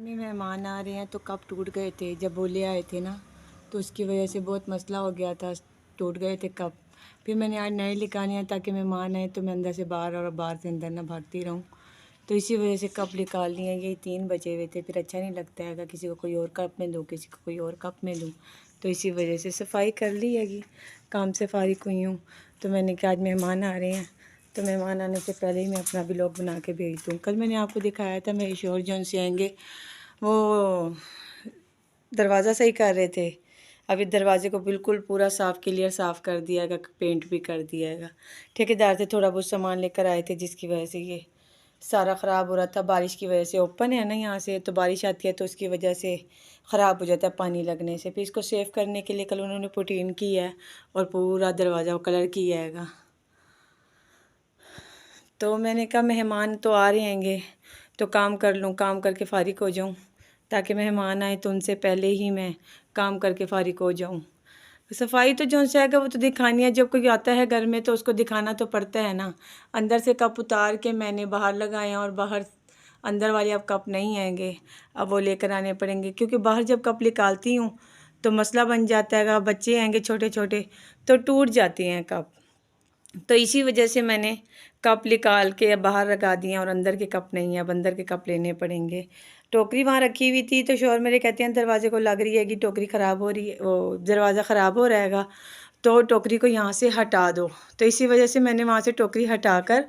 में मेहमान आ रहे हैं तो कप टूट गए थे जब वो ले आए थे ना, तो उसकी वजह से बहुत मसला हो गया था। टूट गए थे कप। फिर मैंने आज नए निकाले हैं ताकि मेहमान आए तो मैं अंदर से बाहर और बाहर से अंदर ना भागती रहूं। तो इसी वजह से कप निकाल लिए हैं। यही 3 बचे हुए थे, फिर अच्छा नहीं लगता है किसी को कोई और कप में दूँ, किसी को कोई और कप में दूँ। तो इसी वजह से सफाई कर ली है, काम से फारिग हुई हूँ। तो मैंने कहा आज मेहमान आ रहे हैं तो मेहमान आने से पहले ही मैं अपना व्लॉग बना के भेज दूँ। कल मैंने आपको दिखाया था मेरे शोहर जो उनसे आएंगे वो दरवाज़ा सही कर रहे थे। अभी दरवाजे को बिल्कुल पूरा साफ़ क्लियर साफ़ कर दिया है, पेंट भी कर दिया है। ठेकेदार से थोड़ा बहुत सामान लेकर आए थे जिसकी वजह से ये सारा ख़राब हो रहा था। बारिश की वजह से ओपन है ना यहाँ से, तो बारिश आती है तो उसकी वजह से ख़राब हो जाता है पानी लगने से। फिर इसको सेव करने के लिए कल उन्होंने पुटीन की है और पूरा दरवाज़ा कलर किया है। तो मैंने कहा मेहमान तो आ रहे हैंगे तो काम कर लूँ, काम करके फ़ारिग हो जाऊँ, ताकि मेहमान आए तो उनसे पहले ही मैं काम करके फ़ारिग हो जाऊँ। सफाई तो जो सा है वो तो दिखानी है, जब कोई आता है घर में तो उसको दिखाना तो पड़ता है ना। अंदर से कप उतार के मैंने बाहर लगाए हैं और बाहर अंदर वाले अब कप नहीं आएंगे, अब वो लेकर आने पड़ेंगे, क्योंकि बाहर जब कप निकालती हूँ तो मसला बन जाता है। बच्चे आएंगे छोटे छोटे तो टूट जाते हैं कप। तो इसी वजह से मैंने कप निकाल के बाहर लगा दिए हैं और अंदर के कप नहीं है, अब अंदर के कप लेने पड़ेंगे। टोकरी वहाँ रखी हुई थी तो शोहर मेरे कहते हैं दरवाजे को लग रही है कि टोकरी ख़राब हो रही है, वो दरवाज़ा ख़राब हो रहेगा तो टोकरी को यहाँ से हटा दो। तो इसी वजह से मैंने वहाँ से टोकरी हटा कर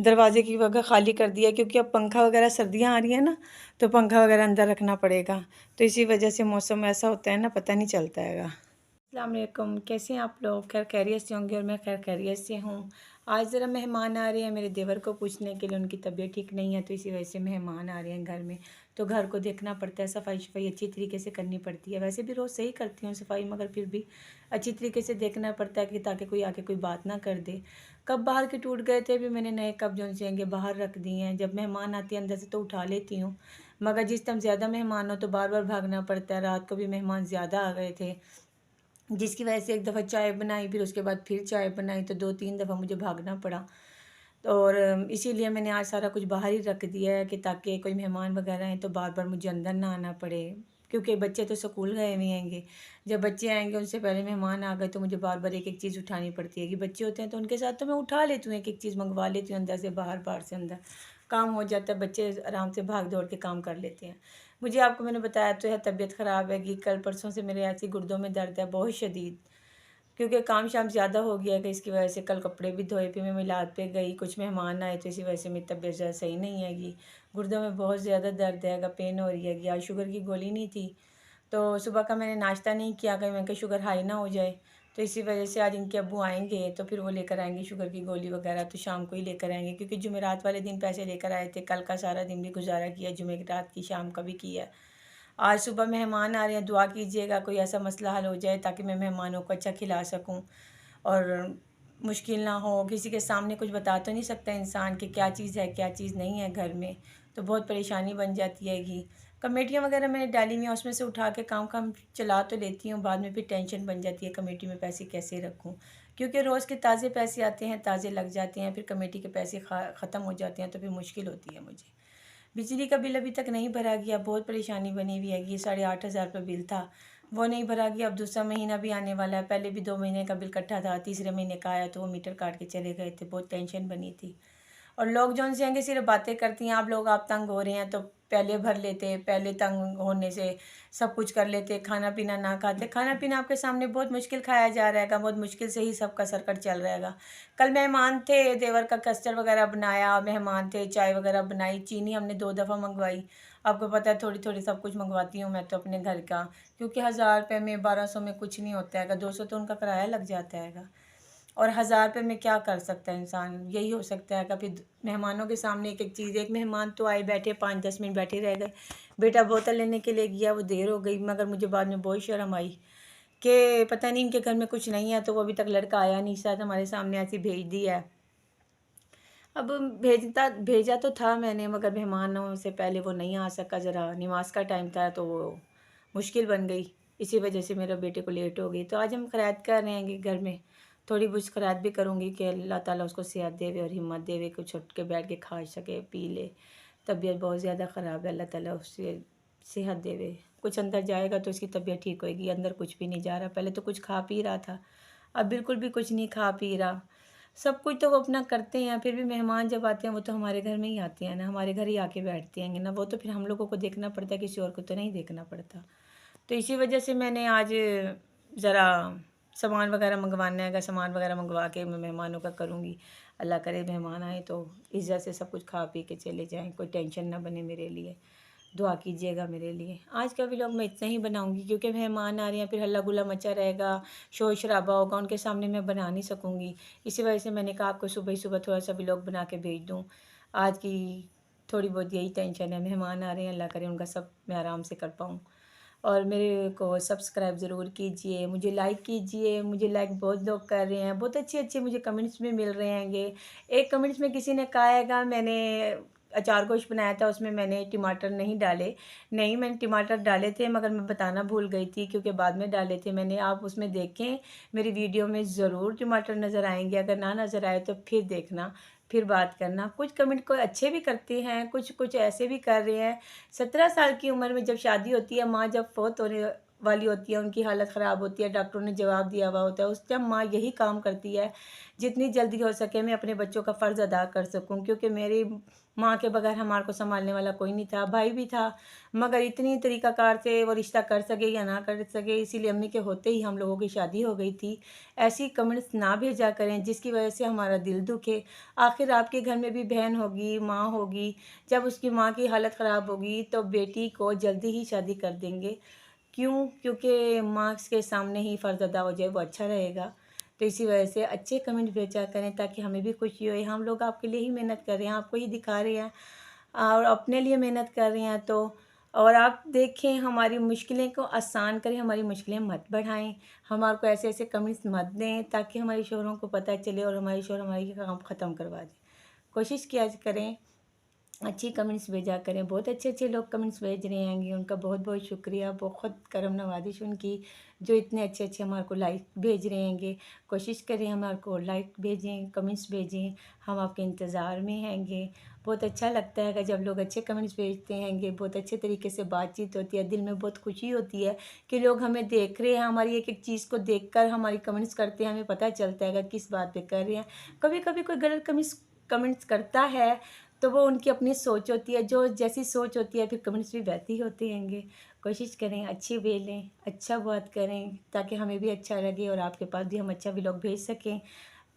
दरवाजे की जगह खाली कर दिया, क्योंकि अब पंखा वगैरह सर्दियाँ आ रही हैं ना, तो पंखा वगैरह अंदर रखना पड़ेगा। तो इसी वजह से मौसम ऐसा होता है ना, पता नहीं चलता है। अस्सलाम वालेकुम, कैसे हैं आप लोग? खैर खैरियत से होंगे और मैं खैर खैरियत से हूँ। आज ज़रा मेहमान आ रहे हैं मेरे देवर को पूछने के लिए, उनकी तबीयत ठीक नहीं है तो इसी वजह से मेहमान आ रहे हैं घर में। तो घर को देखना पड़ता है, सफाई शफाई अच्छी तरीके से करनी पड़ती है। वैसे भी रोज़ सही करती हूँ सफाई, मगर फिर भी अच्छी तरीके से देखना पड़ता है कि ताकि कोई आके कोई बात ना कर दे। कब बाहर के टूट गए थे, भी मैंने नए कप जो उनसे बाहर रख दिए हैं। जब मेहमान आते हैं अंदर से तो उठा लेती हूँ, मगर जिस टाइम ज़्यादा मेहमान हो तो बार बार भागना पड़ता है। रात को भी मेहमान ज़्यादा आ गए थे, जिसकी वजह से एक दफ़ा चाय बनाई, फिर उसके बाद फिर चाय बनाई, तो 2-3 दफ़ा मुझे भागना पड़ा। तो और इसीलिए मैंने आज सारा कुछ बाहर ही रख दिया है कि ताकि कोई मेहमान वगैरह हैं तो बार बार मुझे अंदर ना आना पड़े, क्योंकि बच्चे तो स्कूल गए हुए हैंगे। जब बच्चे आएंगे उनसे पहले मेहमान आ गए तो मुझे बार बार एक एक चीज़ उठानी पड़ती है। कि बच्चे होते हैं तो उनके साथ तो मैं उठा लेती हूँ, एक एक चीज़ मंगवा लेती हूँ, अंदर से बाहर बाहर से अंदर काम हो जाता है। बच्चे आराम से भाग दौड़ के काम कर लेते हैं। मुझे आपको मैंने बताया तो है तबीयत ख़राब है कि कल परसों से मेरे ऐसी गुर्दों में दर्द है बहुत शदीद, क्योंकि काम शाम ज़्यादा हो गया है कि इसकी वजह से कल कपड़े भी धोए, फिर मैं मिलाद पे गई, कुछ मेहमान आए तो इसी वजह से मेरी तबीयत ज़्यादा सही नहीं हैगी। गुर्दों में बहुत ज़्यादा दर्द है, पेन हो रही है। आज शुगर की गोली नहीं थी तो सुबह का मैंने नाश्ता नहीं किया, कहीं मैं शुगर हाई ना हो जाए। तो इसी वजह से आज इनके अब्बू आएंगे तो फिर वो लेकर आएंगे शुगर की गोली वगैरह, तो शाम को ही लेकर आएंगे, क्योंकि जुमेरात वाले दिन पैसे लेकर आए थे। कल का सारा दिन भी गुजारा किया, जुमेरात की शाम का भी किया। आज सुबह मेहमान आ रहे हैं, दुआ कीजिएगा कोई ऐसा मसला हल हो जाए ताकि मैं मेहमानों को अच्छा खिला सकूं और मुश्किल ना हो। किसी के सामने कुछ बता तो नहीं सकता इंसान कि क्या चीज़ है क्या चीज़ नहीं है घर में, तो बहुत परेशानी बन जाती है। कि कमेटियाँ वगैरह मैंने डाली हुई हैं, उसमें से उठा के काम चला तो लेती हूँ, बाद में फिर टेंशन बन जाती है कमेटी में पैसे कैसे रखूँ, क्योंकि रोज़ के ताज़े पैसे आते हैं, ताज़े लग जाते हैं, फिर कमेटी के पैसे ख़त्म हो जाते हैं तो फिर मुश्किल होती है मुझे। बिजली का बिल अभी तक नहीं भरा गया, बहुत परेशानी बनी हुई है। ये 8,500 रुपये बिल था, वो नहीं भरा गया। अब दूसरा महीना भी आने वाला है, पहले भी 2 महीने का बिल इकट्ठा था, तीसरे महीने का आया तो वो मीटर काट के चले गए थे। बहुत टेंशन बनी थी। और लोग जो उनसे आएंगे सिर्फ बातें करती हैं, आप लोग आप तंग हो रहे हैं तो पहले भर लेते, पहले तंग होने से सब कुछ कर लेते, खाना पीना ना खाते। खाना पीना आपके सामने बहुत मुश्किल खाया जा रहा है, बहुत मुश्किल से ही सबका सर्कट चल रहेगा। कल मेहमान थे, देवर का कस्टर्ड वगैरह बनाया, मेहमान थे, चाय वगैरह बनाई, चीनी हमने 2 दफ़ा मंगवाई। आपको पता है थोड़ी थोड़ी सब कुछ मंगवाती हूँ मैं तो अपने घर का, क्योंकि 1000 रुपये में 1200 में कुछ नहीं होता है, 200 तो उनका किराया लग जाता है। और 1000 रुपये में क्या कर सकता है इंसान, यही हो सकता है। फिर मेहमानों के सामने एक एक चीज़, एक मेहमान तो आए बैठे 5-10 मिनट बैठे रह गए, बेटा बोतल लेने के लिए गया, वो देर हो गई, मगर मुझे बाद में बहुत शर्म आई कि पता नहीं इनके घर में कुछ नहीं है, तो वो अभी तक लड़का आया नहीं, शायद हमारे सामने ऐसी भेज दी है। अब भेजा तो था मैंने, मगर मेहमानों से पहले वो नहीं आ सका, ज़रा नमाज का टाइम था तो वो मुश्किल बन गई। इसी वजह से मेरे बेटे को लेट हो गई। तो आज हम खैरात कर रहे हैं कि घर में थोड़ी बहुत खैरात भी करूँगी कि अल्लाह ताला उसको सेहत देवे और हिम्मत देवे, कुछ उठ के बैठ के खा सके पी ले। तबीयत बहुत ज़्यादा ख़राब है, अल्लाह ताला उससे सेहत देवे। कुछ अंदर जाएगा तो उसकी तबीयत ठीक होएगी। अंदर कुछ भी नहीं जा रहा। पहले तो कुछ खा पी रहा था, अब बिल्कुल भी कुछ नहीं खा पी रहा। सब कुछ तो वो अपना करते हैं, फिर भी मेहमान जब आते हैं वो तो हमारे घर में ही आते हैं ना, हमारे घर ही आके बैठते हैं ना। वो तो फिर हम लोगों को देखना पड़ता है, किसी और को तो नहीं देखना पड़ता। तो इसी वजह से मैंने आज ज़रा सामान वगैरह मंगवाना है, सामान वगैरह मंगवा के मैं मेहमानों का करूँगी। अल्लाह करे मेहमान आए तो इज़्ज़त से सब कुछ खा पी के चले जाएं, कोई टेंशन ना बने मेरे लिए। दुआ कीजिएगा मेरे लिए। आज का व्लॉग मैं इतना ही बनाऊंगी क्योंकि मेहमान आ रहे हैं, फिर हल्ला गुल्ला मचा रहेगा, शोर शराबा होगा, उनके सामने मैं बना नहीं सकूँगी। इसी वजह से मैंने कहा आपको सुबह ही सुबह थोड़ा सा व्लॉग बना के भेज दूँ। आज की थोड़ी बहुत यही टेंशन है, मेहमान आ रहे हैं, अल्लाह करे उनका सब मैं आराम से कर पाऊँ। और मेरे को सब्सक्राइब ज़रूर कीजिए, मुझे लाइक कीजिए। मुझे लाइक बहुत लोग कर रहे हैं, बहुत अच्छे अच्छे मुझे कमेंट्स में मिल रहे हैंगे। एक कमेंट्स में किसी ने कहा हैगा मैंने अचार गोश्त बनाया था, उसमें मैंने टमाटर नहीं डाले। नहीं, मैंने टमाटर डाले थे मगर मैं बताना भूल गई थी क्योंकि बाद में डाले थे मैंने। आप उसमें देखें, मेरी वीडियो में ज़रूर टमाटर नज़र आएंगे। अगर ना नज़र आए तो फिर देखना, फिर बात करना। कुछ कमेंट को अच्छे भी करते हैं, कुछ कुछ ऐसे भी कर रहे हैं। 17 साल की उम्र में जब शादी होती है, माँ जब फौत होने वाली होती है, उनकी हालत ख़राब होती है, डॉक्टरों ने जवाब दिया हुआ होता है, उस टाइम माँ यही काम करती है जितनी जल्दी हो सके मैं अपने बच्चों का फ़र्ज़ अदा कर सकूं। क्योंकि मेरी माँ के बगैर हमारे को संभालने वाला कोई नहीं था। भाई भी था मगर इतनी तरीक़ाकार से वो रिश्ता कर सके या ना कर सके, इसीलिए अम्मी के होते ही हम लोगों की शादी हो गई थी। ऐसी कमेंट्स ना भेजा करें जिसकी वजह से हमारा दिल दुखे। आखिर आपके घर में भी बहन होगी, माँ होगी। जब उसकी माँ की हालत ख़राब होगी तो बेटी को जल्दी ही शादी कर देंगे। क्यों? क्योंकि माँ के सामने ही फ़र्ज़ अदा हो जाए वो अच्छा रहेगा। तो इसी वजह से अच्छे कमेंट भेजा करें ताकि हमें भी खुशी होए। हम लोग आपके लिए ही मेहनत कर रहे हैं, आपको ही दिखा रहे हैं और अपने लिए मेहनत कर रहे हैं। तो और आप देखें, हमारी मुश्किलें को आसान करें, हमारी मुश्किलें मत बढ़ाएं। हमारे को ऐसे ऐसे कमेंट्स मत दें ताकि हमारे शोहरों को पता चले और हमारे शोहर हमारी काम ख़त्म करवा दें। कोशिश किया करें, अच्छी कमेंट्स भेजा करें। बहुत अच्छे अच्छे लोग कमेंट्स भेज रहे हैंगे, उनका बहुत बहुत शुक्रिया। बहुत करम नवाजिश उनकी जो इतने अच्छे अच्छे हमारे को लाइक भेज रहे हैंगे। कोशिश करें हमारे को लाइक भेजें, कमेंट्स भेजें, हम आपके इंतज़ार में हैंगे। बहुत अच्छा लगता है जब लोग अच्छे कमेंट्स भेजते हैंगे, बहुत अच्छे तरीके से बातचीत होती है, दिल में बहुत खुशी होती है कि लोग हमें देख रहे हैं। हमारी एक एक चीज़ को देख कर हमारी कमेंट्स करते हैं, हमें पता चलता है किस बात पर कर रहे हैं। कभी कभी कोई गलत कमेंट्स करता है तो वो उनकी अपनी सोच होती है, जो जैसी सोच होती है फिर कमेंट्स भी वैसे ही होते हैंगे। कोशिश करें अच्छी भेजें, अच्छा बात करें ताकि हमें भी अच्छा लगे और आपके पास भी हम अच्छा व्लॉग भेज सकें।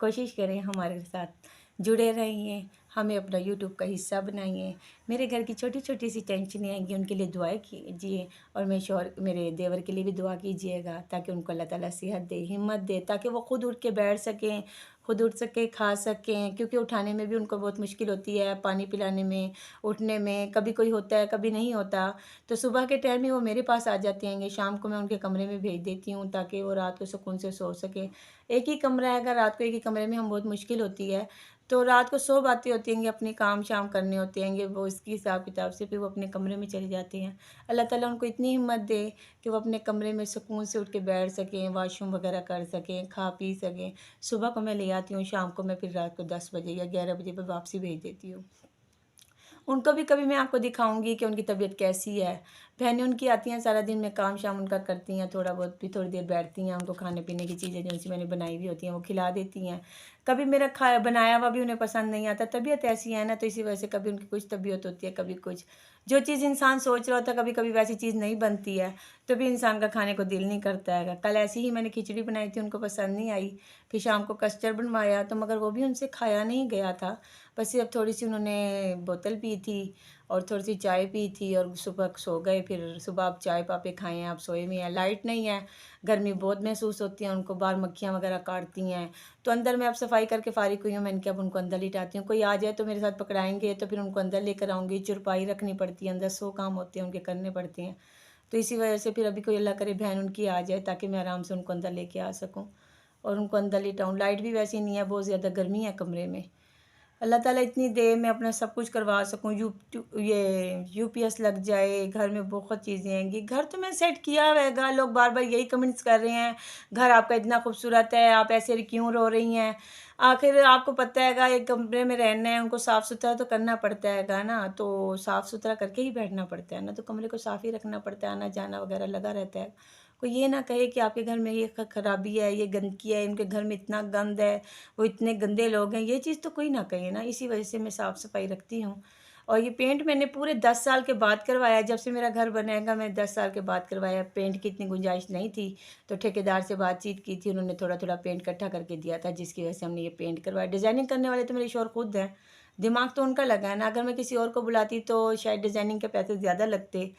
कोशिश करें हमारे साथ जुड़े रहिए, हमें अपना यूट्यूब का हिस्सा बनाइए। मेरे घर की छोटी छोटी सी टेंशनें आएंगी, उनके लिए दुआएं कीजिए और मेरे देवर के लिए भी दुआ कीजिएगा ताकि उनको अल्लाह ताला सेहत दे, हिम्मत दे, ताकि वो खुद उठ के बैठ सकें, खुद उठ सके, खा सकें। क्योंकि उठाने में भी उनको बहुत मुश्किल होती है, पानी पिलाने में, उठने में, कभी कोई होता है कभी नहीं होता। तो सुबह के टाइम में वो मेरे पास आ जाते हैं, शाम को मैं उनके कमरे में भेज देती हूँ ताकि वो रात को सुकून से सो सके। एक ही कमरा है, अगर रात को एक ही कमरे में हम बहुत मुश्किल होती है। तो रात को सो बातें होती हैं, अपने काम शाम करने होते हैं, वो इसकी हिसाब किताब से फिर वो अपने कमरे में चले जाते हैं। अल्लाह ताला उनको इतनी हिम्मत दे कि वो अपने कमरे में सुकून से उठ के बैठ सकें, वॉशरूम वगैरह कर सकें, खा पी सकें। सुबह को मैं ले आती हूँ, शाम को मैं फिर रात को 10 बजे या 11 बजे पर वापसी भेज देती हूँ। उनको भी कभी मैं आपको दिखाऊंगी कि उनकी तबीयत कैसी है। बहनें उनकी आती हैं, सारा दिन में काम शाम उनका करती हैं, थोड़ा बहुत भी थोड़ी देर बैठती हैं, उनको खाने पीने की चीज़ें जो सी मैंने बनाई हुई होती हैं वो खिला देती हैं। कभी मेरा बनाया हुआ भी उन्हें पसंद नहीं आता, तबीयत ऐसी है ना, तो इसी वजह से कभी उनकी कुछ तबीयत होती है, कभी कुछ। जो चीज़ इंसान सोच रहा होता है कभी कभी वैसी चीज़ नहीं बनती है, तो भी इंसान का खाने को दिल नहीं करता है। कल ऐसी ही मैंने खिचड़ी बनाई थी, उनको पसंद नहीं आई। फिर शाम को कस्टर्ड बनवाया तो मगर वो भी उनसे खाया नहीं गया था। बस सिर्फ थोड़ी सी उन्होंने बोतल पी थी और थोड़ी सी चाय पी थी और सुबह सो गए। फिर सुबह आप चाय पापे खाए हैं, आप सोए में हैं, लाइट नहीं है, गर्मी बहुत महसूस होती है उनको, बाहर मक्खियाँ वगैरह काटती हैं। तो अंदर मैं अब सफाई करके फारिग हुई हूँ, मैंने कहा अब उनको अंदर लिटाती हूँ। कोई आ जाए तो मेरे साथ पकड़ाएंगे तो फिर उनको अंदर लेकर आऊँगी, चुरपाई रखनी पड़ती है, अंदर 100 काम होते हैं उनके करने पड़ते हैं। तो इसी वजह से फिर अभी कोई अल्लाह करे बहन उनकी आ जाए ताकि मैं आराम से उनको अंदर लेके आ सकूँ और उनको अंदर लिटाऊँ। लाइट भी वैसी नहीं है, बहुत ज़्यादा गर्मी है कमरे में। अल्लाह ताला इतनी दे मैं अपना सब कुछ करवा सकूँ, ये यूपीएस लग जाए, घर में बहुत चीज़ें आएंगी। घर तो मैं सेट किया रहेगा, लोग बार बार यही कमेंट्स कर रहे हैं, घर आपका इतना खूबसूरत है, आप ऐसे क्यों रो रही हैं। आखिर आपको पता हैगा एक कमरे में रहना है, उनको साफ़ सुथरा तो करना पड़ता हैगा ना, तो साफ़ सुथरा करके ही बैठना पड़ता है ना, तो कमरे को साफ़ ही रखना पड़ता है, आना जाना वगैरह लगा रहता है। कोई ये ना कहे कि आपके घर में ये खराबी है, ये गंदगी है, इनके घर में इतना गंद है, वो इतने गंदे लोग हैं, ये चीज़ तो कोई ना कहे ना, इसी वजह से मैं साफ़ सफाई रखती हूँ। और ये पेंट मैंने पूरे 10 साल के बाद करवाया, जब से मेरा घर बनेगा मैं 10 साल के बाद करवाया। पेंट की इतनी गुंजाइश नहीं थी, तो ठेकेदार से बातचीत की थी, उन्होंने थोड़ा-थोड़ा पेंट इकट्ठा करके दिया था, जिसकी वजह से हमने ये पेंट करवाया। डिज़ाइनिंग करने वाले तो मेरे शौहर खुद हैं, दिमाग तो उनका लगा है ना, अगर मैं किसी और को बुलाती तो शायद डिज़ाइनिंग के पैसे ज़्यादा लगते,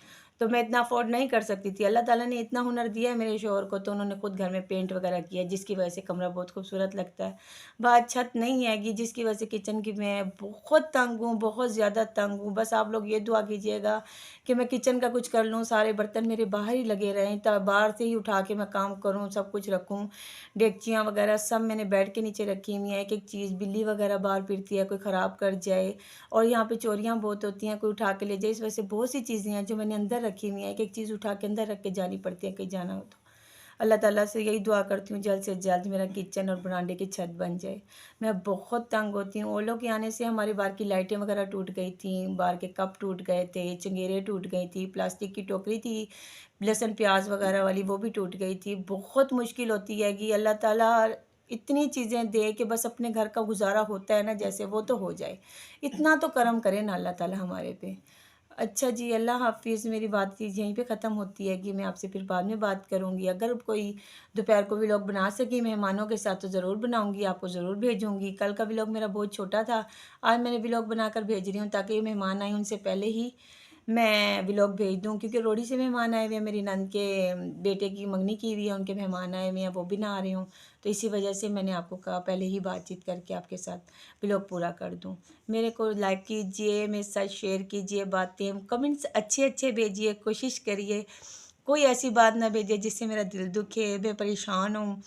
तो मैं इतना अफ़ोर्ड नहीं कर सकती थी। अल्लाह ताला ने इतना हुनर दिया है मेरे शौहर को, तो उन्होंने खुद घर में पेंट वगैरह किया, जिसकी वजह से कमरा बहुत खूबसूरत लगता है। बात छत नहीं आएगी, जिसकी वजह से किचन की मैं बहुत तंग हूँ, बहुत ज़्यादा तंग हूँ। बस आप लोग ये दुआ कीजिएगा कि मैं किचन का कुछ कर लूँ, सारे बर्तन मेरे बाहर ही लगे रहें, तब बाहर से ही उठा के मैं काम करूँ, सब कुछ रखूँ। डेगचियाँ वगैरह सब मैंने बेड के नीचे रखी हुई हैं, एक-एक चीज़, बिल्ली वगैरह बाहर फिरती है, कोई ख़राब कर जाए, और यहाँ पे चोरियाँ बहुत होती हैं, कोई उठा के ले जाए। इस वजह से बहुत सी चीज़ें हैं जो मैंने अंदर रखी हुई हैं, एक-एक चीज़ उठा के अंदर रख के जानी पड़ती है कहीं जाना हो तो। अल्लाह ताला से यही दुआ करती हूँ जल्द से जल्द मेरा किचन और बरामदे की छत बन जाए। मैं बहुत तंग होती हूँ, ओलों के आने से हमारे बाहर की लाइटें वगैरह टूट गई थीं, बाहर के कप टूट गए थे, चंगेरे टूट गई थी, प्लास्टिक की टोकरी थी, लहसुन प्याज़ वगैरह वाली वो भी टूट गई थी। बहुत मुश्किल होती है कि अल्लाह ताला इतनी चीज़ें दे कि बस अपने घर का गुज़ारा होता है ना जैसे, वो तो हो जाए। इतना तो करम करे ना अल्लाह ताला हमारे पे। अच्छा जी, अल्लाह हाफ़िज़। मेरी बातचीत यहीं पे ख़त्म होती है कि मैं आपसे फिर बाद में बात करूँगी। अगर कोई दोपहर को व्लॉग बना सकी मेहमानों के साथ तो ज़रूर बनाऊँगी, आपको ज़रूर भेजूँगी। कल का व्लॉग मेरा बहुत छोटा था, आज मैंने व्लॉग बनाकर भेज रही हूँ ताकि ये मेहमान आए उनसे पहले ही मैं व्लॉग भेज दूँ, क्योंकि रोहड़ी से मेहमान आए हुए हैं, मेरी नंद के बेटे की मंगनी की हुई है, उनके मेहमान आए हुए हैं, वो भी ना आ रहे हों। तो इसी वजह से मैंने आपको कहा पहले ही बातचीत करके आपके साथ व्लॉग पूरा कर दूँ। मेरे को लाइक कीजिए, मेरे साथ शेयर कीजिए बातें, कमेंट्स अच्छे-अच्छे भेजिए, कोशिश करिए कोई ऐसी बात ना भेजिए जिससे मेरा दिल दुखे, मैं परेशान हूँ।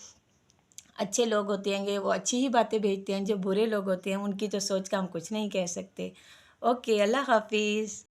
अच्छे लोग होते हैंगे वो अच्छी ही बातें भेजते हैं, जो बुरे लोग होते हैं उनकी तो सोच का हम कुछ नहीं कह सकते। ओके, अल्लाह हाफ़िज़।